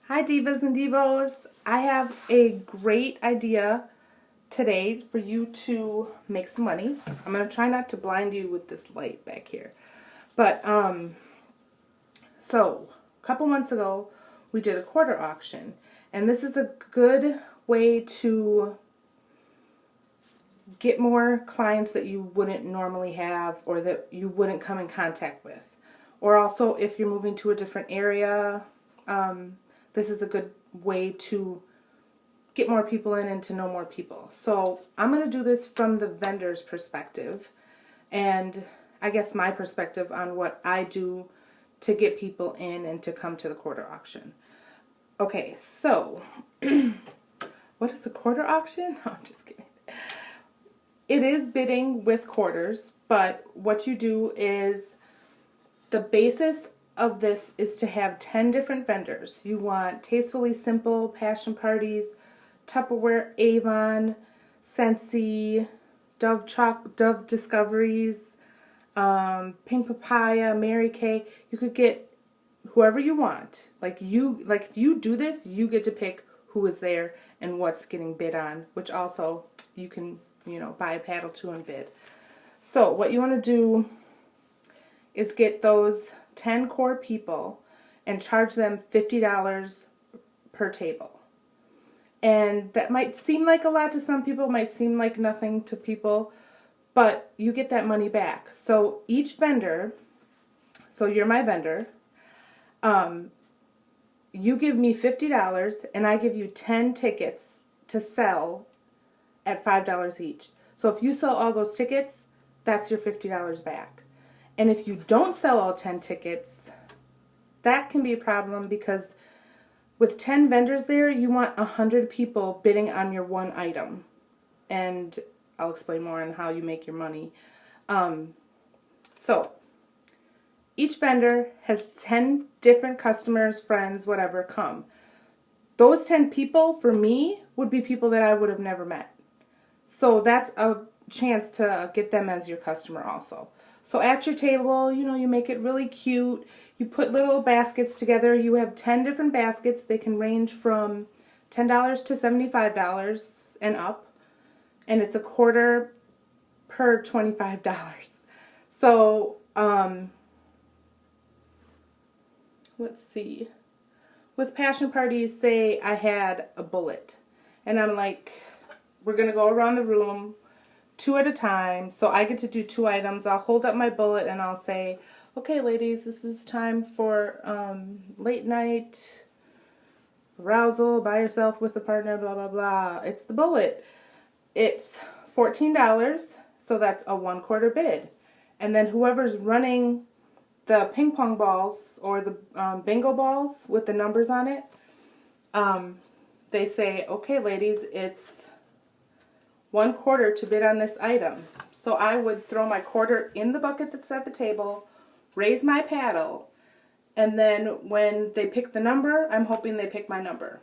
Hi Divas and Divos. I have a great idea today for you to make some money. I'm going to try not to blind you with this light back here. But so a couple months ago we did a quarter auction, and this is a good way to get more clients that you wouldn't normally have or that you wouldn't come in contact with. Or also if you're moving to a different area, this is a good way to get more people in and to know more people. So I'm going to do this from the vendor's perspective, and I guess my perspective on what I do to get people in and to come to the quarter auction. Okay, so what is a quarter auction? No, I'm just kidding. It is bidding with quarters, but what you do is the basis of this is to have 10 different vendors. You want Tastefully Simple, Passion Parties, Tupperware, Avon, Scentsy, Dove Discoveries, Pink Papaya, Mary Kay. You could get whoever you want. Like if you do this, you get to pick who is there and what's getting bid on, which also you can, buy a paddle too and bid. So what you want to do is get those 10 core people and charge them $50 per table. And that might seem like a lot to some people, might seem like nothing to people, but you get that money back. So each vendor, so you're my vendor, you give me $50 and I give you 10 tickets to sell at $5 each. So if you sell all those tickets, that's your $50 back. And if you don't sell all 10 tickets, that can be a problem because with 10 vendors there, you want 100 people bidding on your one item. And I'll explain more on how you make your money. So each vendor has 10 different customers, friends, whatever, come. Those 10 people, for me, would be people that I would have never met. So that's a chance to get them as your customer also. So at your table, you make it really cute. You put little baskets together. You have 10 different baskets. They can range from $10 to $75 and up. And it's a quarter per $25. So, let's see. With Passion Parties, say I had a bullet. And I'm like, we're going to go around the room 2 at a time. So I get to do 2 items. I'll hold up my bullet and I'll say, okay, ladies, this is time for late night arousal by yourself with a partner, blah, blah, blah. It's the bullet. It's $14, so that's a 1/4 bid. And then whoever's running the ping pong balls or the bingo balls with the numbers on it, they say, okay, ladies, it's 1/4 to bid on this item. So I would throw my quarter in the bucket that's at the table, raise my paddle, and then when they pick the number, I'm hoping they pick my number.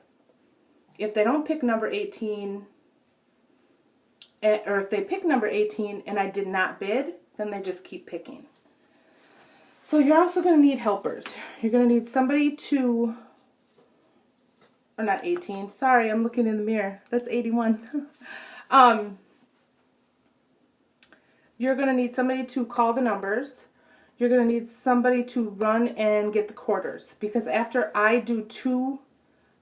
If they don't pick number 18, or if they pick number 18 and I did not bid, then they just keep picking. So you're also going to need helpers. You're going to need somebody to, or not 18, sorry, I'm looking in the mirror. That's 81. You're going to need somebody to call the numbers. You're going to need somebody to run and get the quarters. Because after I do 2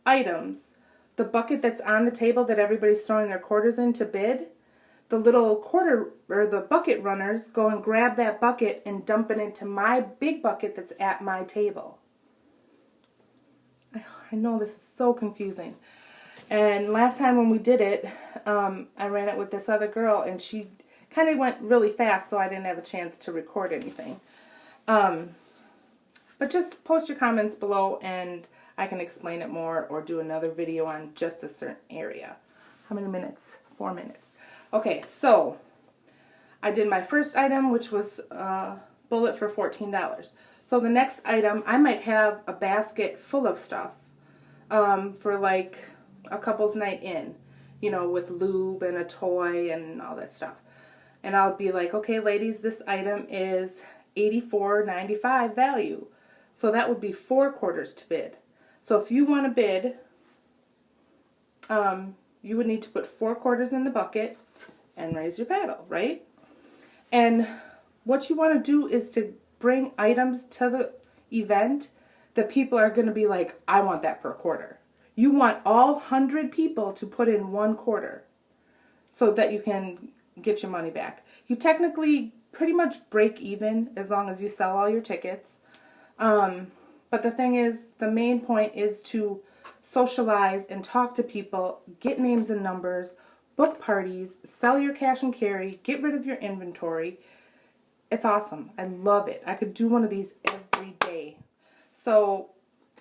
items, the bucket that's on the table that everybody's throwing their quarters in to bid, the little quarter or the bucket runners go and grab that bucket and dump it into my big bucket that's at my table. I know this is so confusing. And last time when we did it, I ran it with this other girl and she kind of went really fast, so I didn't have a chance to record anything. But just post your comments below and I can explain it more or do another video on just a certain area. How many minutes? 4 minutes. Okay, so I did my first item, which was a bullet for $14. So the next item, I might have a basket full of stuff for like a couple's night in, with lube and a toy and all that stuff. And I'll be like, okay, ladies, this item is $84.95 value. So that would be 4 quarters to bid. So if you want to bid, you would need to put 4 quarters in the bucket and raise your paddle, right? And what you want to do is to bring items to the event that people are going to be like, I want that for a quarter. You want all 100 people to put in 1 quarter so that you can get your money back. You technically pretty much break even as long as you sell all your tickets. But the thing is, the main point is to socialize and talk to people, get names and numbers, book parties, sell your cash and carry, get rid of your inventory. It's awesome. I love it. I could do one of these every day. So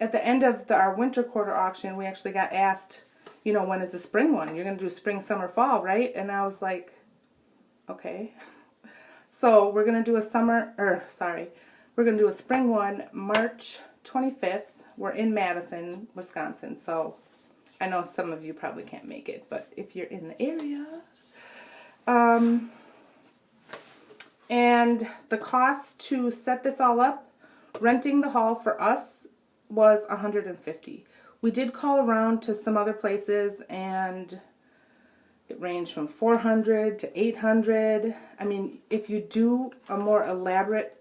at the end of our winter quarter auction, we actually got asked, you know, when is the spring one? You're going to do spring, summer, fall, right? And I was like, okay. So we're going to do we're going to do a spring one, March 25th. We're in Madison, Wisconsin. So I know some of you probably can't make it, but if you're in the area. And the cost to set this all up, renting the hall for us was $150. We did call around to some other places and it ranged from $400 to $800. I mean, if you do a more elaborate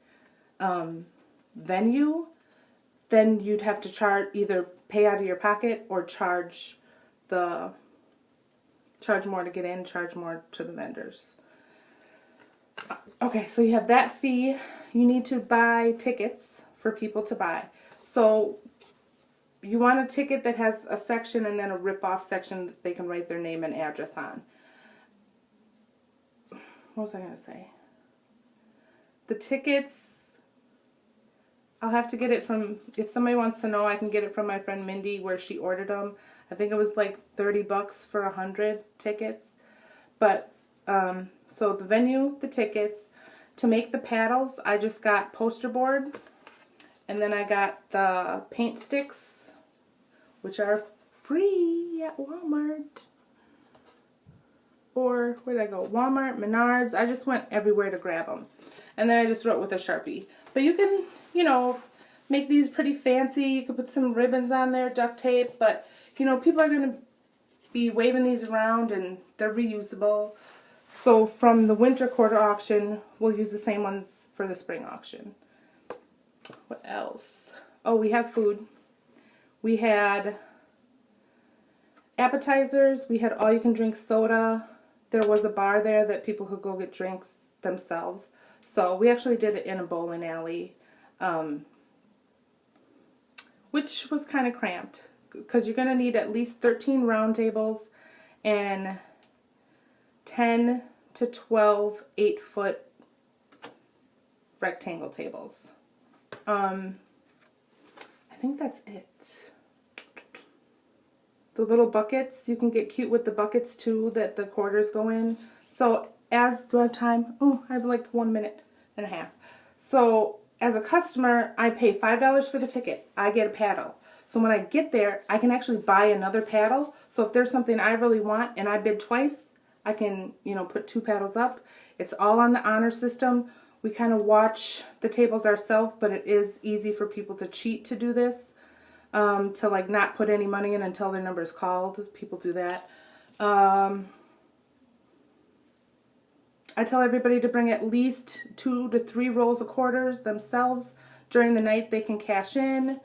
venue, then you'd have to either pay out of your pocket or charge more to get in, charge more to the vendors. Okay, so you have that fee. You need to buy tickets for people to buy. So you want a ticket that has a section and then a rip-off section that they can write their name and address on. What was I going to say? The tickets, I'll have to get it from, if somebody wants to know, I can get it from my friend Mindy where she ordered them. I think it was like $30 for 100 tickets. But, so the venue, the tickets. To make the paddles, I just got poster board. And then I got the paint sticks, which are free at Walmart. Or, where did I go? Walmart, Menards. I just went everywhere to grab them. And then I just wrote with a Sharpie. But you can, you know, make these pretty fancy. You could put some ribbons on there, duct tape. But, you know, people are going to be waving these around and they're reusable. So from the winter quarter auction, we'll use the same ones for the spring auction. What else? Oh, we have food. We had appetizers. We had all-you-can-drink soda. There was a bar there that people could go get drinks themselves. So we actually did it in a bowling alley, which was kind of cramped because you're going to need at least 13 round tables and 10 to 12 8-foot rectangle tables. I think that's it. The little buckets, you can get cute with the buckets too that the quarters go in. So do I have time? Oh, I have like 1 minute and a half. So as a customer, I pay $5 for the ticket. I get a paddle. So when I get there, I can actually buy another paddle. So if there's something I really want and I bid twice, I can, you know, put 2 paddles up. It's all on the honor system. We kind of watch the tables ourselves, but it is easy for people to cheat to do this. To like not put any money in until their number is called. People do that. I tell everybody to bring at least 2 to 3 rolls of quarters themselves. During the night they can cash in.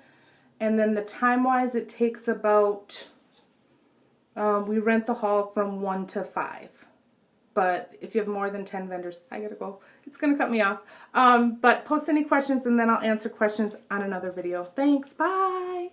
And then the time-wise, it takes about, we rent the hall from 1 to 5. But if you have more than 10 vendors, I gotta go. It's gonna cut me off. But post any questions and then I'll answer questions on another video. Thanks, bye!